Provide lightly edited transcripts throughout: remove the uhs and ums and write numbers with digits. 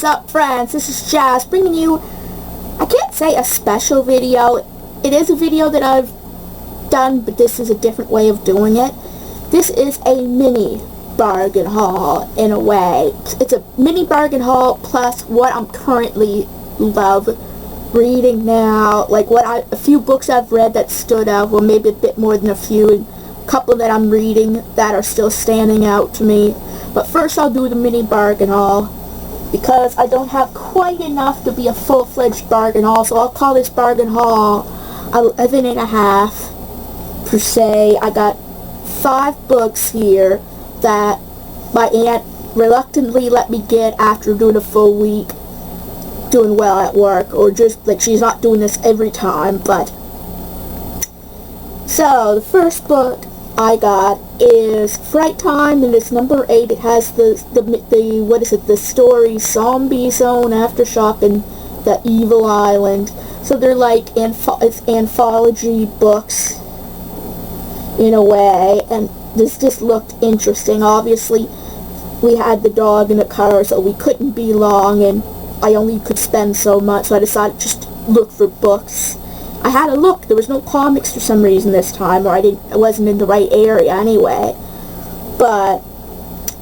up, friends? This is Jazz bringing you, I can't say a special video. It is a video that I've done, but this is a different way of doing it. This is a mini bargain haul in a way. It's a mini bargain haul plus what I'm currently love reading now, like a few books I've read that stood out, or maybe a bit more than a few, and a couple that I'm reading that are still standing out to me. But first I'll do the mini bargain haul, because I don't have quite enough to be a full-fledged bargain haul, so I'll call this bargain haul 11 and a half per se. I got 5 books here that my aunt reluctantly let me get after doing a full week doing well at work, or just like she's not doing this every time. But so the first book I got is Fright Time, and it's number 8. It has the what is it, the story Zombie Zone, Aftershock, and The Evil Island. So they're like it's anthology books in a way, and this just looked interesting. Obviously we had the dog in the car, so we couldn't be long, and I only could spend so much, so I decided to just look for books. I had a look, there was no comics for some reason this time, or I wasn't in the right area anyway. But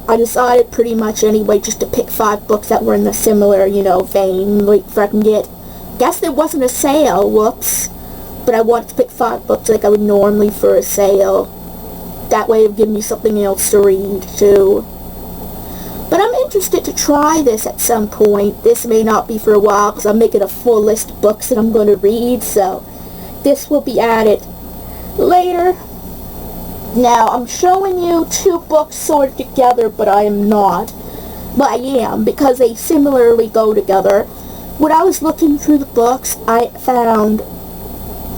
I decided pretty much anyway just to pick 5 books that were in the similar, vein, like if I can get, guess there wasn't a sale, whoops. But I wanted to pick 5 books like I would normally for a sale. That way it would give me something else to read too. But I'm interested to try this at some point. This may not be for a while because I'm making a full list of books that I'm going to read, so this will be added later. Now, I'm showing you 2 books sorted together, but I am not. But I am, because they similarly go together. When I was looking through the books, I found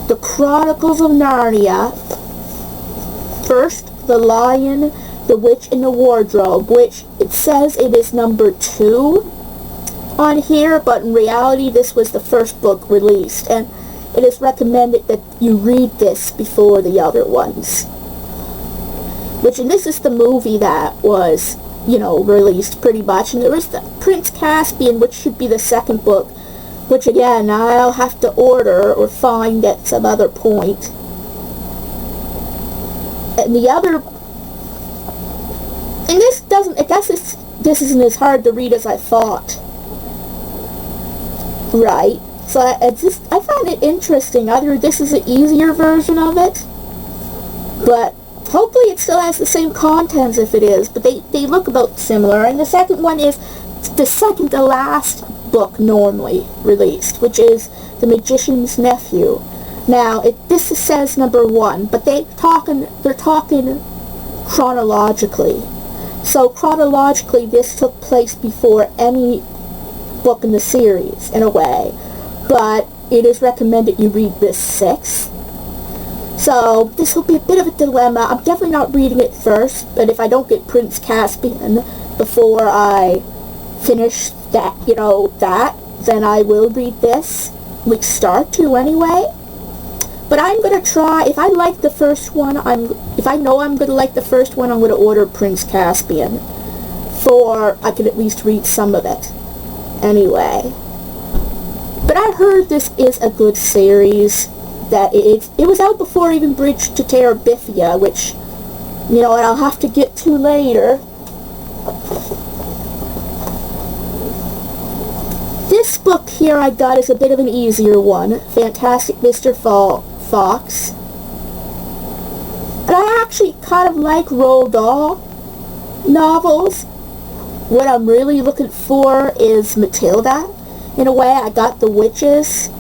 The Chronicles of Narnia. First, The Lion, The Witch in the Wardrobe, which it says it is number 2 on here, but in reality this was the first book released, and it is recommended that you read this before the other ones. And this is the movie that was, released pretty much. And there was the Prince Caspian, which should be the second book, which again I'll have to order or find at some other point. And the other, and this doesn't, I guess this isn't as hard to read as I thought. Right. So I find it interesting. Either this is an easier version of it, but hopefully it still has the same contents if it is, but they look about similar. And the second one is the second to last book normally released, which is The Magician's Nephew. Now, this says number 1, but they're talking chronologically. So chronologically, this took place before any book in the series, in a way. But it is recommended you read this 6th. So this will be a bit of a dilemma. I'm definitely not reading it first, but if I don't get Prince Caspian before I finish that, then I will read this. We start to anyway. But I'm going to try, if I like the first one, if I know I'm going to like the first one, I'm going to order Prince Caspian, for I could at least read some of it anyway. But I heard this is a good series, that it was out before even Bridge to Terabithia, which, I'll have to get to later. This book here I got is a bit of an easier one, Fantastic Mr. Fox. And I actually kind of like Roald Dahl novels. What I'm really looking for is Matilda. In a way, I got The Witches.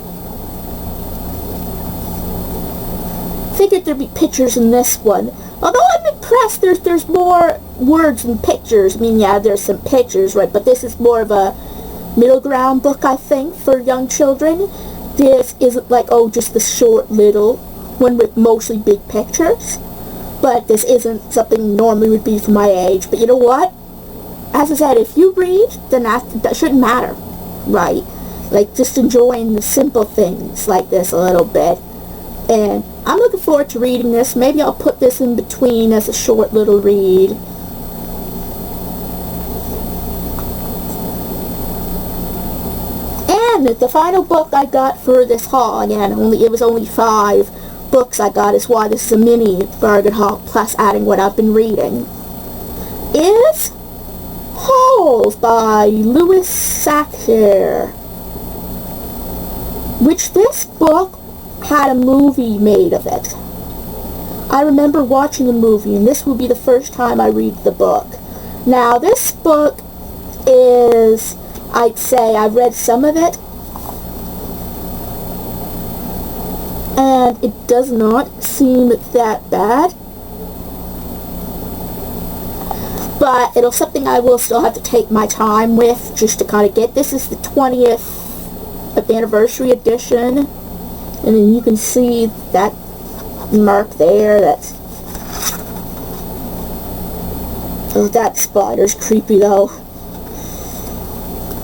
Figured there'd be pictures in this one. Although I'm impressed, there's more words than pictures. I mean, yeah, there's some pictures, right? But this is more of a middle ground book, I think, for young children. This isn't like, just the short little one with mostly big pictures. But this isn't something normally would be for my age. But you know what? As I said, if you read, then that shouldn't matter, right? Like, just enjoying the simple things like this a little bit. And I'm looking forward to reading this. Maybe I'll put this in between as a short little read. the final book I got for this haul, again, it was only 5 books I got, is why this is a mini bargain haul, plus adding what I've been reading, is Hauls by Louis Sacher, which this book had a movie made of it. I remember watching the movie, and this will be the first time I read the book. Now, this book is, I'd say, I've read some of it, and it does not seem that bad. But it'll something I will still have to take my time with, just to kind of get. This is the 20th anniversary edition, and then you can see that mark there. That spider's creepy though.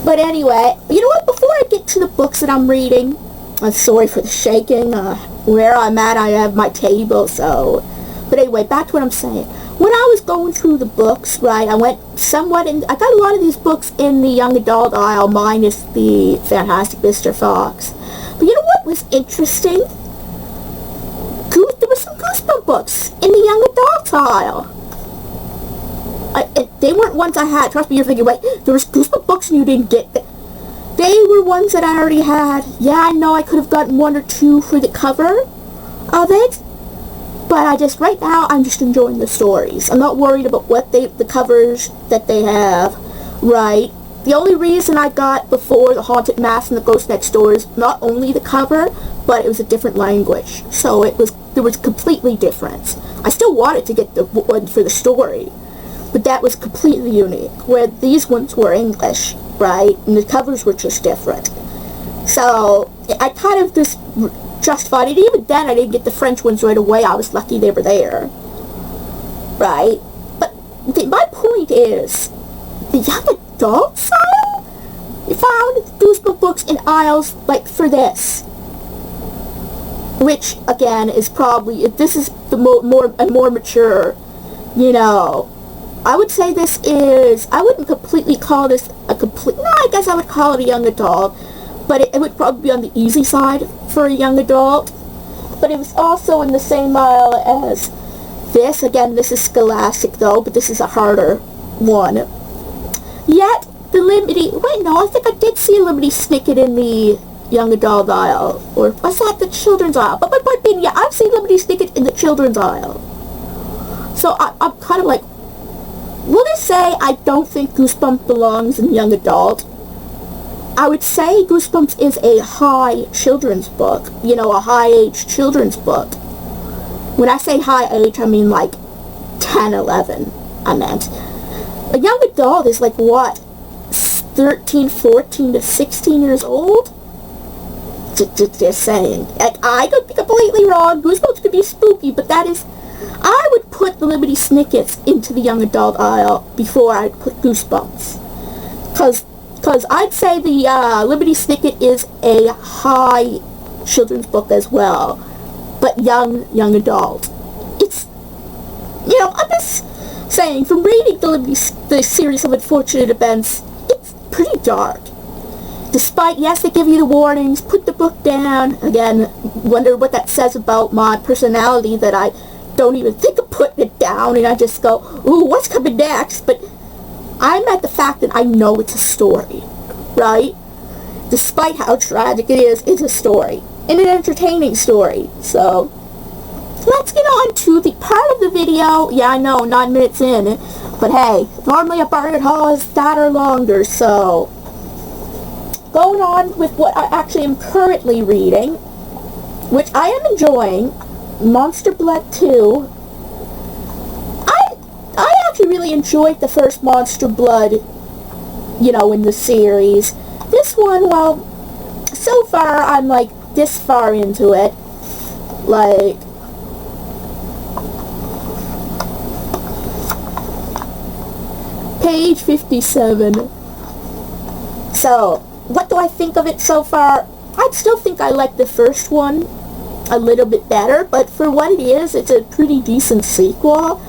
But anyway, you know what? Before I get to the books that I'm reading, I'm sorry for the shaking. Where I'm at, I have my table, so. But anyway, back to what I'm saying. When I was going through the books, right, I went somewhat in, I got a lot of these books in the young adult aisle, minus the Fantastic Mr. Fox. But you know what was interesting? There were some Goosebumps books in the young adult aisle. They weren't ones I had. Trust me, you're thinking, wait, there was Goosebumps books and you didn't get them. They were ones that I already had. Yeah, I know I could have gotten 1 or 2 for the cover of it. But right now, I'm just enjoying the stories. I'm not worried about what the covers that they have, right? The only reason I got before the Haunted Mask and the Ghost Next Door is not only the cover, but it was a different language. So there was completely different. I still wanted to get the one for the story, but that was completely unique, where these ones were English, right? And the covers were just different. So I kind of just justified it. Even then, I didn't get the French ones right away. I was lucky they were there, right? But my point is, the young adult aisle, you found Goosebumps books in aisles like for this, which again is probably, if this is the more mature, you know, I would say this is, I wouldn't completely call this a complete, no, I guess I would call it a young adult, but it would probably be on the easy side for a young adult. But it was also in the same aisle as this. Again, this is Scholastic though, but this is a harder one. Yet, the wait, no, I think I did see a Lemony Snicket in the young adult aisle. Or was that the children's aisle? But my point being, yeah, I've seen Lemony Snicket in the children's aisle. So I'm kind of like, will I say I don't think Goosebumps belongs in young adult? I would say Goosebumps is a high children's book. You know, a high-age children's book. When I say high age, I mean like 10, 11, I meant. A young adult is like, what, 13, 14 to 16 years old? Just saying. Like, I could be completely wrong. Goosebumps could be spooky, but that is... I would put the Lemony Snickets into the young adult aisle before I'd put Goosebumps. Because I'd say the Lemony Snicket is a high children's book as well, but young adult. It's, you know, I'm just saying, from reading the series of unfortunate events, it's pretty dark. Despite, yes, they give you the warnings, put the book down. Again, wonder what that says about my personality, that I don't even think of putting it down, and I just go, ooh, what's coming next? But I'm at the fact that I know it's a story, right? Despite how tragic it is, it's a story. And an entertaining story. So, let's get on to the part of the video. Yeah, I know, 9 minutes in. But hey, normally a Bargin Haul is that or longer, so... Going on with what I actually am currently reading, which I am enjoying, Monster Blood 2. I actually really enjoyed the first Monster Blood, you know, in the series. This one, well, so far I'm like this far into it. Like, page 57. So, what do I think of it so far? I still think I like the first one a little bit better, but for what it is, it's a pretty decent sequel.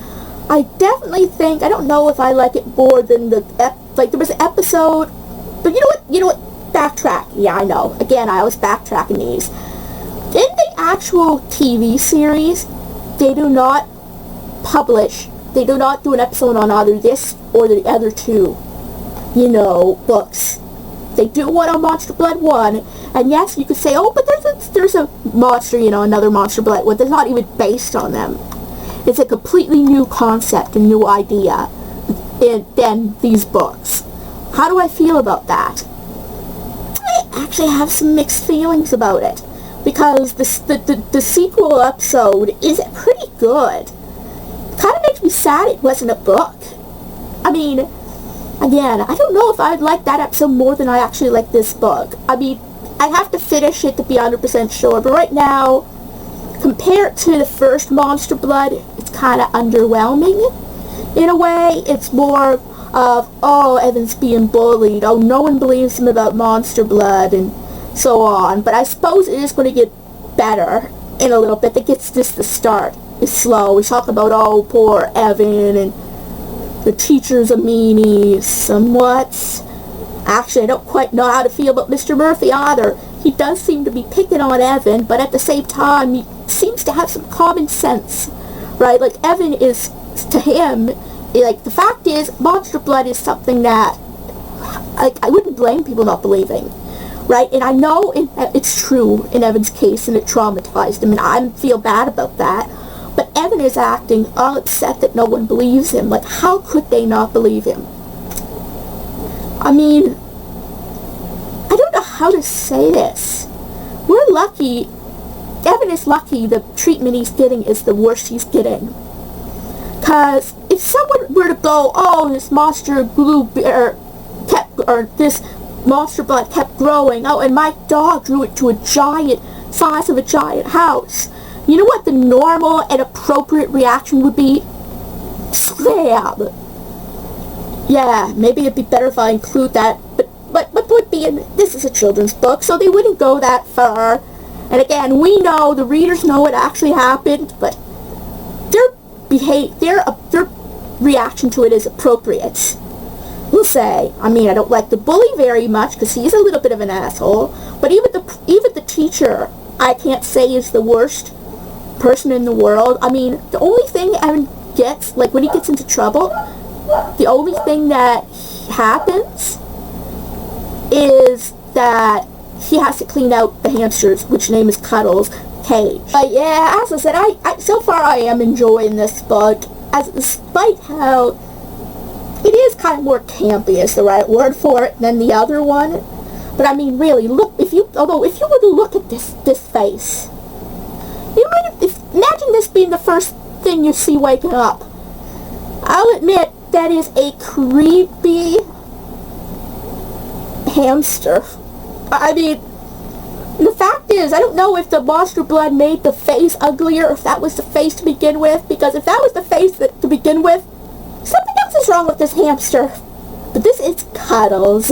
I definitely think, I don't know if I like it more than like there was an episode, but you know what, backtrack. Yeah, I know. Again, I was backtracking these. In the actual TV series, they do not publish, they do not do an episode on either this or the other two, books. They do one on Monster Blood 1, and yes, you could say, oh, but there's a monster, another Monster Blood 1. That's not even based on them. It's a completely new concept, a new idea than these books. How do I feel about that? I actually have some mixed feelings about it, because the sequel episode is pretty good. It kind of makes me sad it wasn't a book. I mean, again, I don't know if I'd like that episode more than I actually like this book. I mean, I'd have to finish it to be 100% sure, but right now, compared to the first Monster Blood, it's kind of underwhelming. In a way, it's more of, oh, Evan's being bullied, oh, no one believes him about Monster Blood, and so on. But I suppose it is going to get better in a little bit. It gets just the start. It's slow. We talk about, oh, poor Evan, and the teacher's a meanie, somewhat. Actually, I don't quite know how to feel about Mr. Murphy either. He does seem to be picking on Evan, but at the same time, he seems to have some common sense, right? Like, Evan is, to him, like, the fact is, Monster Blood is something that, like, I wouldn't blame people not believing, right? And I know it's true in Evan's case, and it traumatized him, and I feel bad about that. But Evan is acting all upset that no one believes him. Like, how could they not believe him? I mean, I don't know how to say this. We're lucky. Evan is lucky the treatment he's getting is the worst he's getting. Because if someone were to go, oh, this monster this Monster Blood kept growing, oh, and my dog grew it to a giant, size of a giant house. You know what the normal and appropriate reaction would be? Slam! Yeah, maybe it'd be better if I include that, but would be this is a children's book, so they wouldn't go that far. And again, we know, the readers know what actually happened, but their reaction to it is appropriate. We'll say. I mean, I don't like the bully very much, because he's a little bit of an asshole, but even the teacher, I can't say is the worst person in the world. I mean, the only thing Evan gets, like when he gets into trouble, the only thing that happens is that he has to clean out the hamster's, which name is Cuddles, cage. But yeah, as I said, I so far I am enjoying this book, despite how it is kind of more campy is the right word for it than the other one. But I mean, really, look, if you were to look at this face, imagine this being the first thing you see waking up. I'll admit, that is a creepy hamster. I mean, the fact is, I don't know if the Monster Blood made the face uglier, or if that was the face to begin with, because if that was the face to begin with, something else is wrong with this hamster. But this is Cuddles.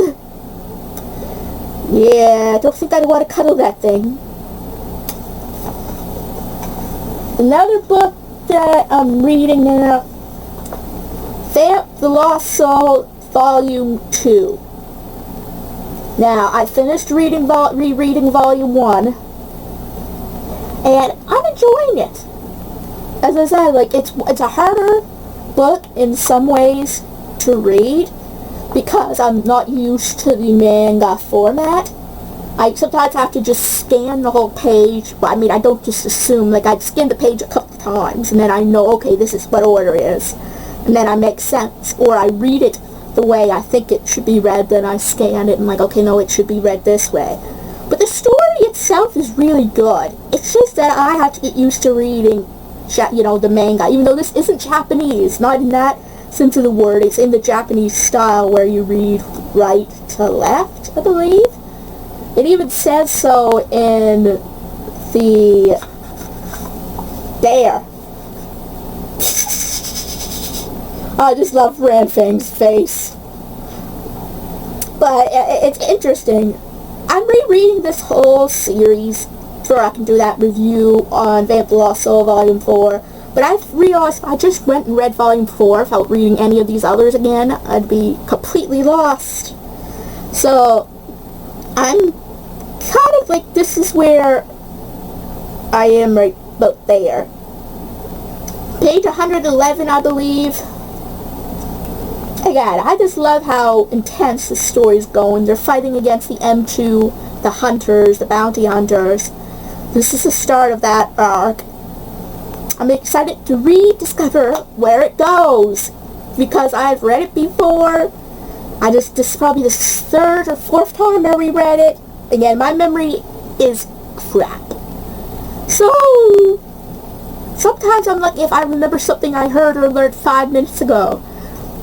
Yeah, I don't think I'd want to cuddle that thing. Another book that I'm reading now, Vamp the Lost Soul, Volume 2. Now, I finished rereading Volume 1, and I'm enjoying it. As I said, like, it's a harder book in some ways to read, because I'm not used to the manga format. I sometimes have to just scan the whole page. Well, I mean, I don't just assume, like, I'd scan the page a couple times, and then I know, okay, this is what order it is. And then I make sense, or I read it the way I think it should be read, then I scan it and like, okay, no, it should be read this way. But the story itself is really good. It's just that I have to get used to reading, the manga, even though this isn't Japanese, not in that sense of the word. It's in the Japanese style where you read right to left, I believe. It even says so in the... There. I just love Ranfang's face. But it's interesting. I'm rereading this whole series before I can do that review on Vamp the Lost Soul Volume 4. But I've realized if I just went and read Volume 4 without reading any of these others again, I'd be completely lost. So, I'm kind of like, this is where I am right about there. Page 111, I believe. Again, I just love how intense the story is going. They're fighting against the M2, the hunters, the bounty hunters. This is the start of that arc. I'm excited to rediscover where it goes, because I've read it before. This is probably the third or fourth time I reread it. Again, my memory is crap. So, sometimes I'm lucky if I remember something I heard or learned 5 minutes ago.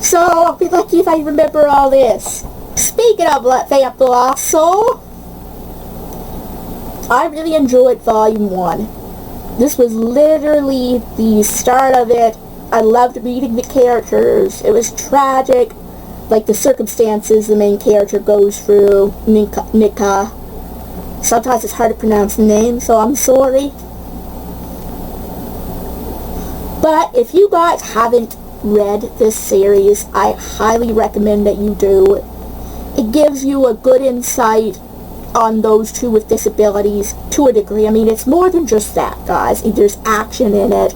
So, I'll be lucky if I remember all this. Speaking of Vamp the Lost Soul, I really enjoyed Volume 1. This was literally the start of it. I loved meeting the characters. It was tragic, like the circumstances the main character goes through, Nika. Sometimes it's hard to pronounce the name, so I'm sorry. But if you guys haven't read this series, I highly recommend that you do. It gives you a good insight on those two with disabilities to a degree. I mean, it's more than just that, guys. There's action in it.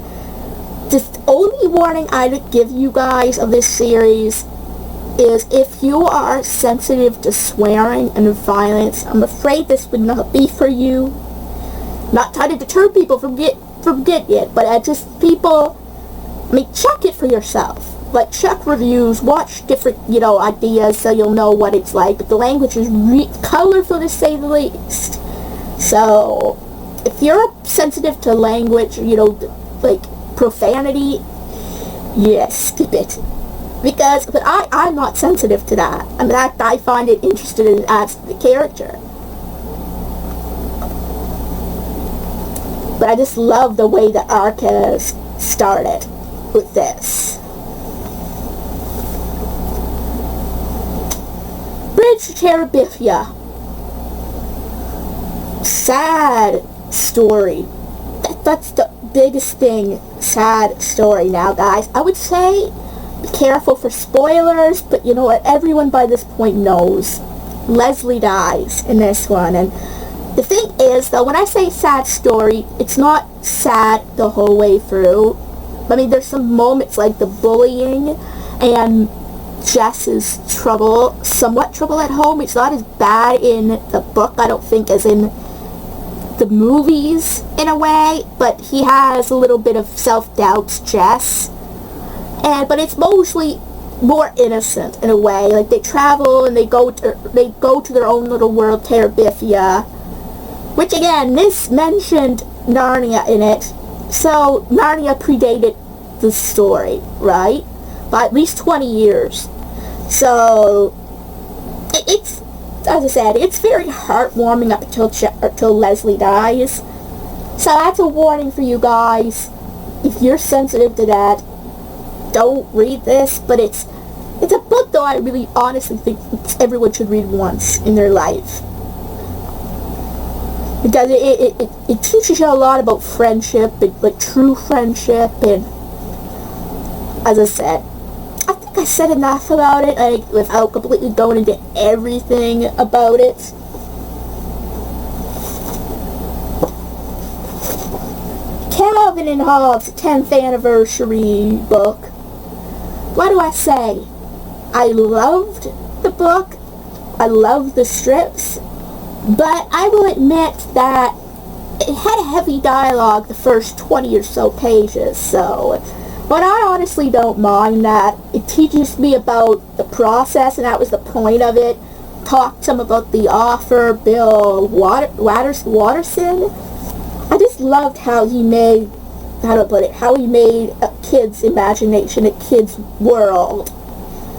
The only warning I would give you guys of this series is if you are sensitive to swearing and violence, I'm afraid this would not be for you. Not trying to deter people from getting it, but just people, I mean, check it for yourself. Like, check reviews, watch different, ideas so you'll know what it's like. But the language is colorful, to say the least. So, if you're sensitive to language, like profanity, yes, skip it. But I'm not sensitive to that. I mean, I find it interesting as the character. But I just love the way the arc has started with this. Bridge to Terabithia. Sad story. That's the biggest thing. Sad story now, guys. I would say be careful for spoilers, but you know what? Everyone by this point knows. Leslie dies in this one. And the thing is, though, when I say sad story, it's not sad the whole way through. I mean, there's some moments like the bullying and Jess's somewhat trouble at home. It's not as bad in the book, I don't think, as in the movies in a way, but he has a little bit of self-doubts, Jess. But it's mostly more innocent in a way. Like, they travel and they go to their own little world, Terabithia, which again, this mentioned Narnia in it. So Narnia predated the story, right? By at least 20 years. So it's, as I said, it's very heartwarming up until Leslie dies. So that's a warning for you guys. If you're sensitive to that, don't read this. But it's a book, though, I really honestly think everyone should read once in their life. Because it teaches you a lot about friendship, and like true friendship, and as I said, I think I said enough about it, like, without completely going into everything about it. Calvin and Hobbes, 10th anniversary book. What do I say? I loved the book. I loved the strips. But I will admit that it had a heavy dialogue the first 20 or so pages, so... But I honestly don't mind that. It teaches me about the process, and that was the point of it. Talk some about the author, Bill Watterson. I just loved how he made, how he made a kid's imagination, a kid's world,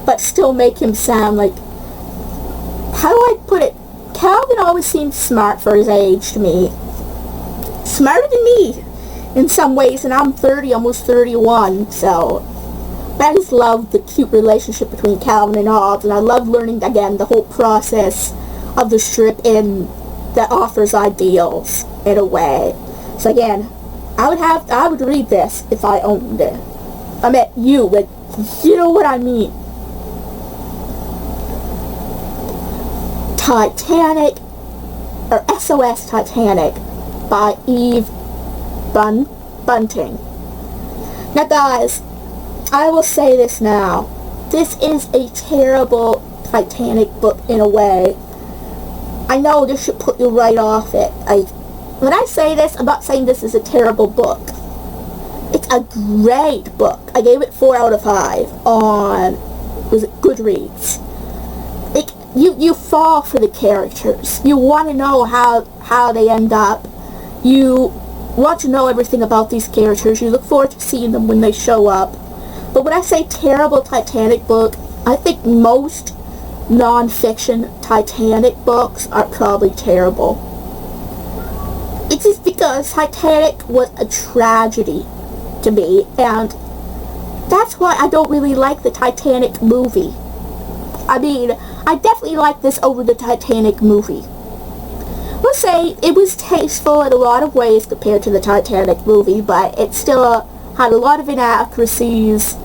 but still make him sound like, how do I put it? Calvin always seemed smart for his age to me. Smarter than me in some ways, and I'm 30, almost 31, so. But I just love the cute relationship between Calvin and Hobbes, and I love learning, again, the whole process of the strip and the author's ideals, in a way. So again, I would read this if I owned it. I meant you, but you know what I mean. Titanic or SOS Titanic by Eve Bunting. Now guys, I will say this now. This is a terrible Titanic book in a way. I know this should put you right off it. When I say this, I'm not saying this is a terrible book. It's a great book. I gave it 4 out of 5 on, was it Goodreads. You fall for the characters. You want to know how they end up. You want to know everything about these characters. You look forward to seeing them when they show up. But when I say terrible Titanic book, I think most non-fiction Titanic books are probably terrible. It's just because Titanic was a tragedy to me, and that's why I don't really like the Titanic movie. I mean, I definitely like this over the Titanic movie. We'll say it was tasteful in a lot of ways compared to the Titanic movie, but it still had a lot of inaccuracies.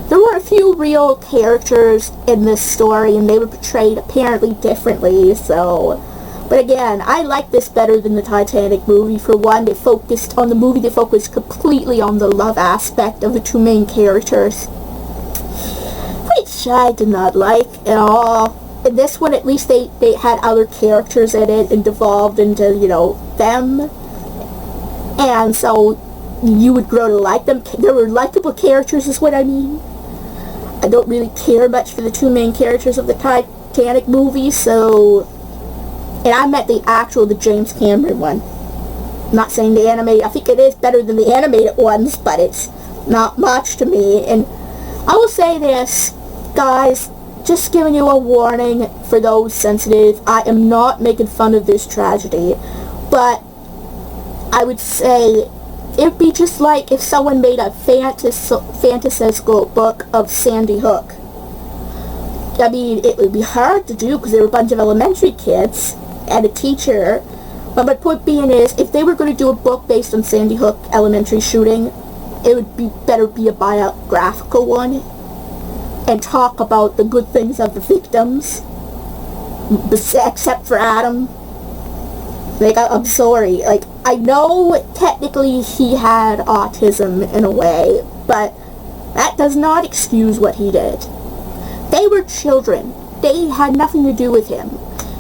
There were a few real characters in this story, and they were portrayed apparently differently, so... But again, I like this better than the Titanic movie. For one, they focused completely on the love aspect of the 2 main characters, which I did not like at all. In this one, at least they had other characters in it and devolved into, them. And so you would grow to like them. There were likable characters is what I mean. I don't really care much for the 2 main characters of the Titanic movie, so... And I meant the James Cameron one. I'm not saying the animated. I think it is better than the animated ones, but it's not much to me. And I will say this, guys, just giving you a warning for those sensitive. I am not making fun of this tragedy, but I would say it'd be just like if someone made a fantastical book of Sandy Hook. I mean, it would be hard to do because there were a bunch of elementary kids and a teacher. But my point being is, if they were going to do a book based on Sandy Hook elementary shooting, it would be better be a biographical one and talk about the good things of the victims, except for Adam. Like, I'm sorry. Like, I know technically he had autism in a way, but that does not excuse what he did. They were children. They had nothing to do with him.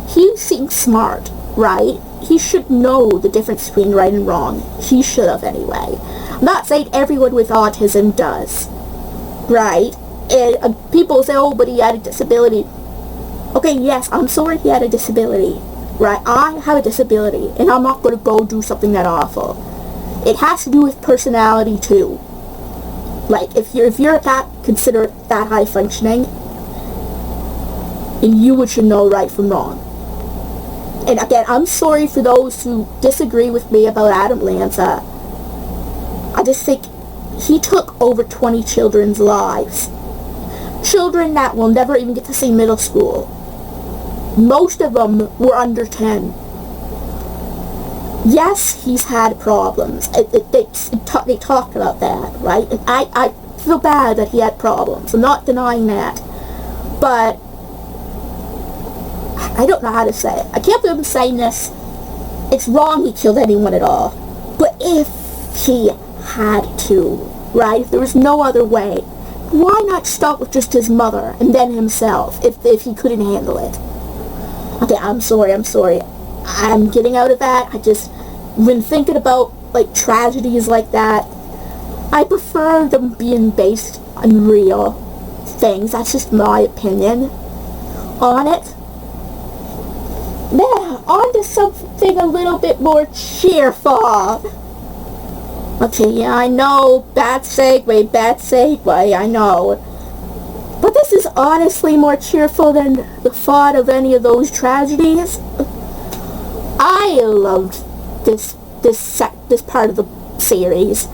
He seemed smart, right? He should know the difference between right and wrong. He should have anyway. I'm not saying everyone with autism does, right? And people say, oh, but he had a disability. Okay, yes, I'm sorry he had a disability, right? I have a disability, and I'm not going to go do something that awful. It has to do with personality, too. Like, if you're considered that high functioning, and you should know right from wrong. And again, I'm sorry for those who disagree with me about Adam Lanza. I just think he took over 20 children's lives. Children that will never even get to see middle school. Most of them were under 10. Yes, he's had problems. They talk about that, right? And I feel bad that he had problems. I'm not denying that. But I don't know how to say it. I can't believe I'm saying this. It's wrong he killed anyone at all. But if he had to, right? If there was no other way, why not start with just his mother and then himself if he couldn't handle it? Okay, I'm sorry. I'm getting out of that. I just, when thinking about, like, tragedies like that, I prefer them being based on real things. That's just my opinion on it. Now, on to something a little bit more cheerful. Okay, yeah, I know, bad segue, I know. But this is honestly more cheerful than the thought of any of those tragedies. I loved this part of the series.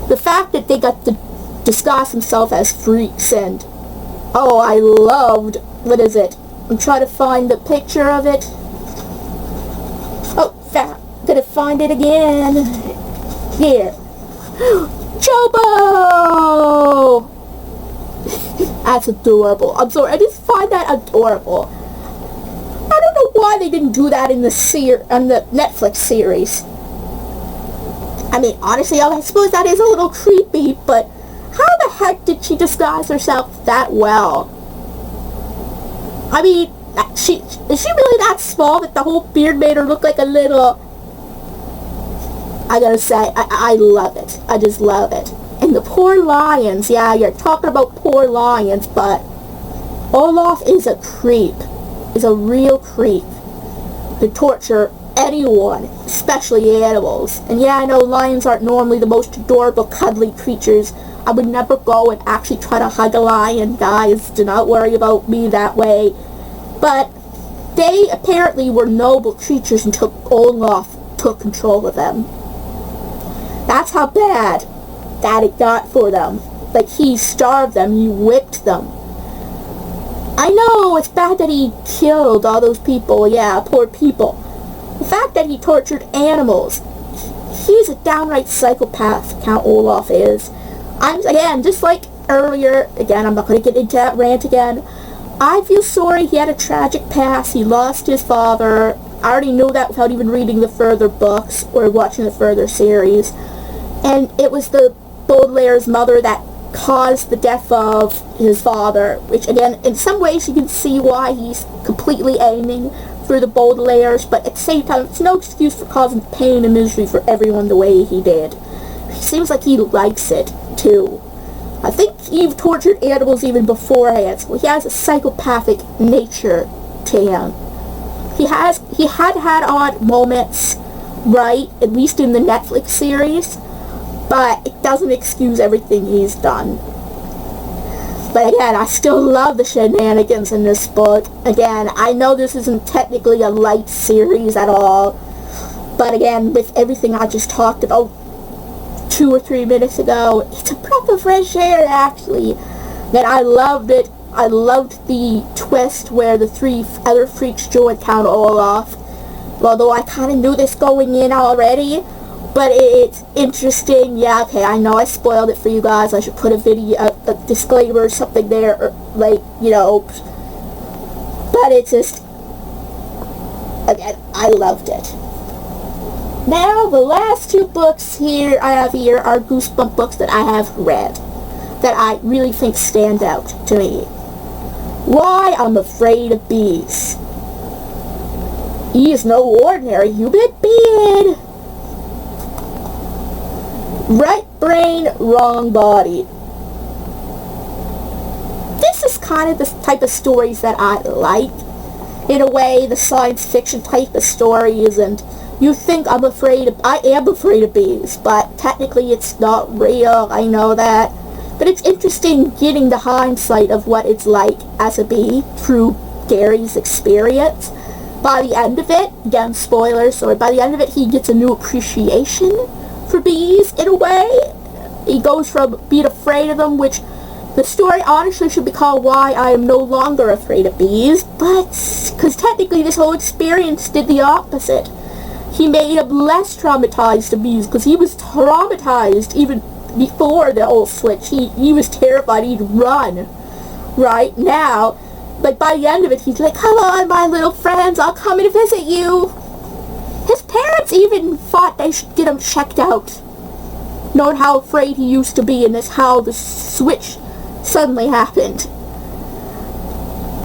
The fact that they got to discuss themselves as freaks, and oh, I loved, what is it? I'm trying to find the picture of it. Oh, gonna find it again. Here. Chobo! That's adorable. I'm sorry, I just find that adorable. I don't know why they didn't do that in the Netflix series. I mean, honestly, I suppose that is a little creepy, but how the heck did she disguise herself that well? I mean, is she really that small that the whole beard made her look like a little... I gotta say, I love it. I just love it. And the poor lions, yeah, you're talking about poor lions, but Olaf is a creep. Is a real creep. To torture anyone, especially animals. And yeah, I know lions aren't normally the most adorable, cuddly creatures. I would never go and actually try to hug a lion, guys. Do not worry about me that way. But they apparently were noble creatures until Olaf took control of them. That's how bad that it got for them. Like, he starved them, he whipped them. I know, it's bad that he killed all those people, yeah, poor people. The fact that he tortured animals, he's a downright psychopath, Count Olaf is. Again, just like earlier, again, I'm not going to get into that rant again. I feel sorry, he had a tragic past, he lost his father. I already knew that without even reading the further books or watching the further series. And it was the Baudelaire's mother that caused the death of his father, which again, in some ways you can see why he's completely aiming for the Baudelaires, but at the same time, it's no excuse for causing pain and misery for everyone the way he did. He seems like he likes it, too. I think he tortured animals even beforehand, so he has a psychopathic nature to him. He had odd moments, right, at least in the Netflix series, but it doesn't excuse everything he's done. But again, I still love the shenanigans in this book. Again, I know this isn't technically a light series at all, but again, with everything I just talked about 2 or 3 minutes ago, it's a breath of fresh air, actually. And I loved it. I loved the twist where the 3 other freaks joined Count Olaf. Although I kind of knew this going in already, but it's interesting. Yeah, okay, I know I spoiled it for you guys. I should put a disclaimer or something there, or, like, you know. But it's just, again, I loved it. Now, the last 2 books I have here are Goosebump books that I have read, that I really think stand out to me. Why I'm Afraid of Bees. He is no ordinary human being. Right brain, wrong body. This is kind of the type of stories that I like. In a way, the science fiction type of stories, and you think I am afraid of bees, but technically it's not real, I know that. But it's interesting getting the hindsight of what it's like as a bee through Gary's experience. By the end of it, again, spoilers, so by the end of it, he gets a new appreciation for bees, in a way. He goes from being afraid of them, which the story honestly should be called Why I Am No Longer Afraid of Bees, but, because technically this whole experience did the opposite. He made him less traumatized of bees, because he was traumatized even before the whole switch. He was terrified, he'd run. Right now, but by the end of it, he's like, come on, my little friends, I'll come and visit you. His parents even thought they should get him checked out, knowing how afraid he used to be, and that's how the switch suddenly happened.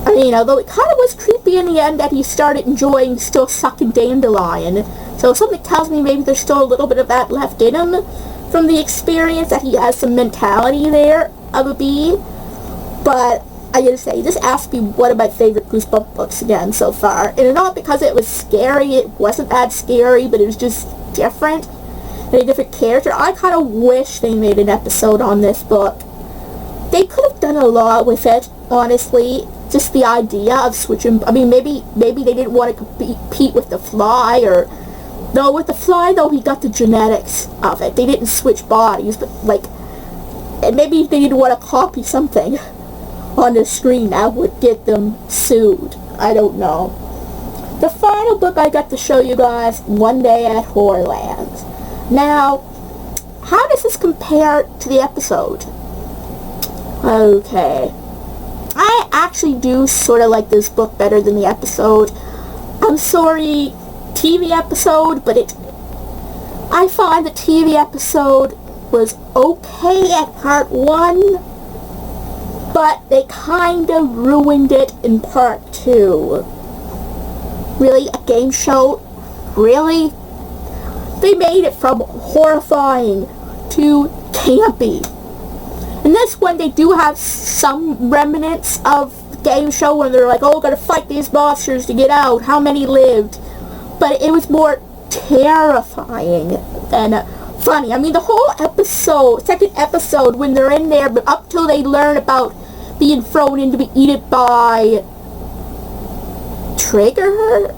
I mean, although it kind of was creepy in the end that he started enjoying still sucking dandelion, so something tells me maybe there's still a little bit of that left in him from the experience, that he has some mentality there of a bee. But I gotta say, this asked me one of my favorite Goosebump books again so far. And not because it was scary, it wasn't that scary, but it was just different. And a different character. I kind of wish they made an episode on this book. They could have done a lot with it, honestly. Just the idea of switching, I mean, maybe they didn't want to compete with the Fly, or... No, with the Fly, though, he got the genetics of it. They didn't switch bodies, but, like... And maybe they didn't want to copy something on the screen that would get them sued. I don't know. The final book I got to show you guys, One Day at Horrorland. Now, how does this compare to the episode? Okay. I actually do sort of like this book better than the episode. I I'm sorry, TV episode, but I find the TV episode was okay at part 1, but they kinda ruined it in part 2. Really? A game show? Really? They made it from horrifying to campy. And this one, they do have some remnants of game show when they're like, oh, gotta fight these monsters to get out, how many lived? But it was more terrifying than funny. I mean, the whole episode, second episode, when they're in there, but up till they learn about being thrown in to be eaten by Trigger?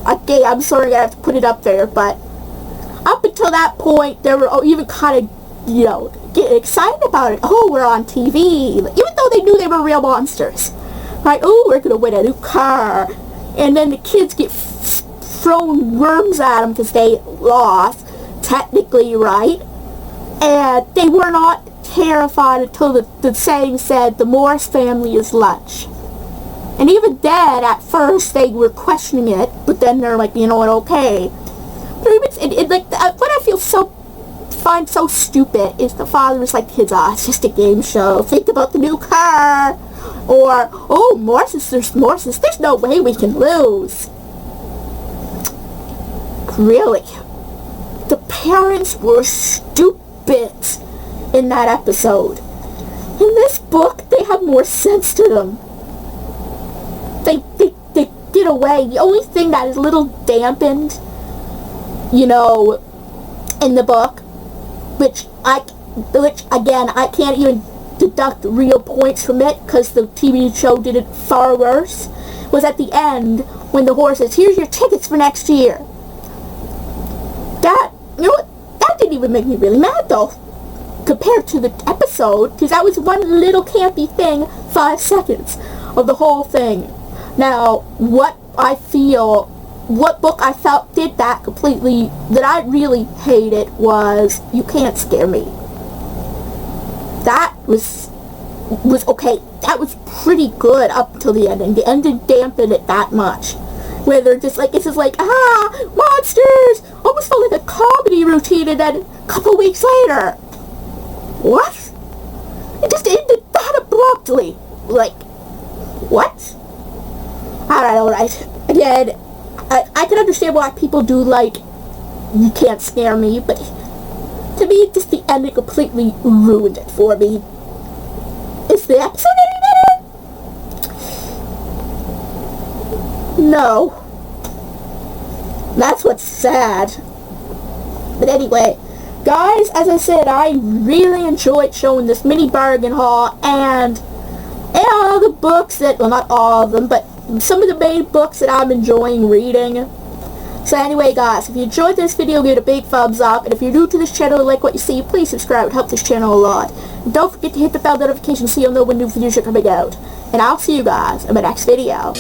Okay, I'm sorry I have to put it up there, but up until that point, they were even kind of, you know, getting excited about it. Oh, we're on TV. Even though they knew they were real monsters. Like, oh, we're going to win a new car. And then the kids get thrown worms at them because they lost, technically, right? And they were not terrified until the saying said, the Morris family is lunch. And even then, at first, they were questioning it, but then they're like, you know what, okay. But what I find so stupid is the father was like, kids, it's just a game show. Think about the new car. Or, oh, Morris, there's no way we can lose. Really? The parents were stupid in that episode. In this book, they have more sense to them. They get away. The only thing that is a little dampened, you know, in the book, which again, I can't even deduct real points from it because the TV show did it far worse, was at the end when the horse says, here's your tickets for next year. That, you know what, that didn't even make me really mad though, compared to the episode, because that was one little campy thing, 5 seconds of the whole thing. Now, what book I felt did that completely, that I really hated, was You Can't Scare Me. That was okay. That was pretty good up until the ending. The ending dampened it that much. Where they're just like, it's just like, monsters! Almost felt like a comedy routine, and then a couple weeks later, what? It just ended that abruptly. Like, what? Alright. Again, I can understand why people do like You Can't Scare Me, but to me, just the ending completely ruined it for me. Is the episode any better? No. That's what's sad. But anyway, guys, as I said, I really enjoyed showing this mini bargain haul, and all the books that, well, not all of them, but some of the main books that I'm enjoying reading. So anyway, guys, if you enjoyed this video, give it a big thumbs up, and if you're new to this channel and like what you see, please subscribe. It would help this channel a lot. And don't forget to hit the bell notification so you'll know when new videos are coming out. And I'll see you guys in my next video.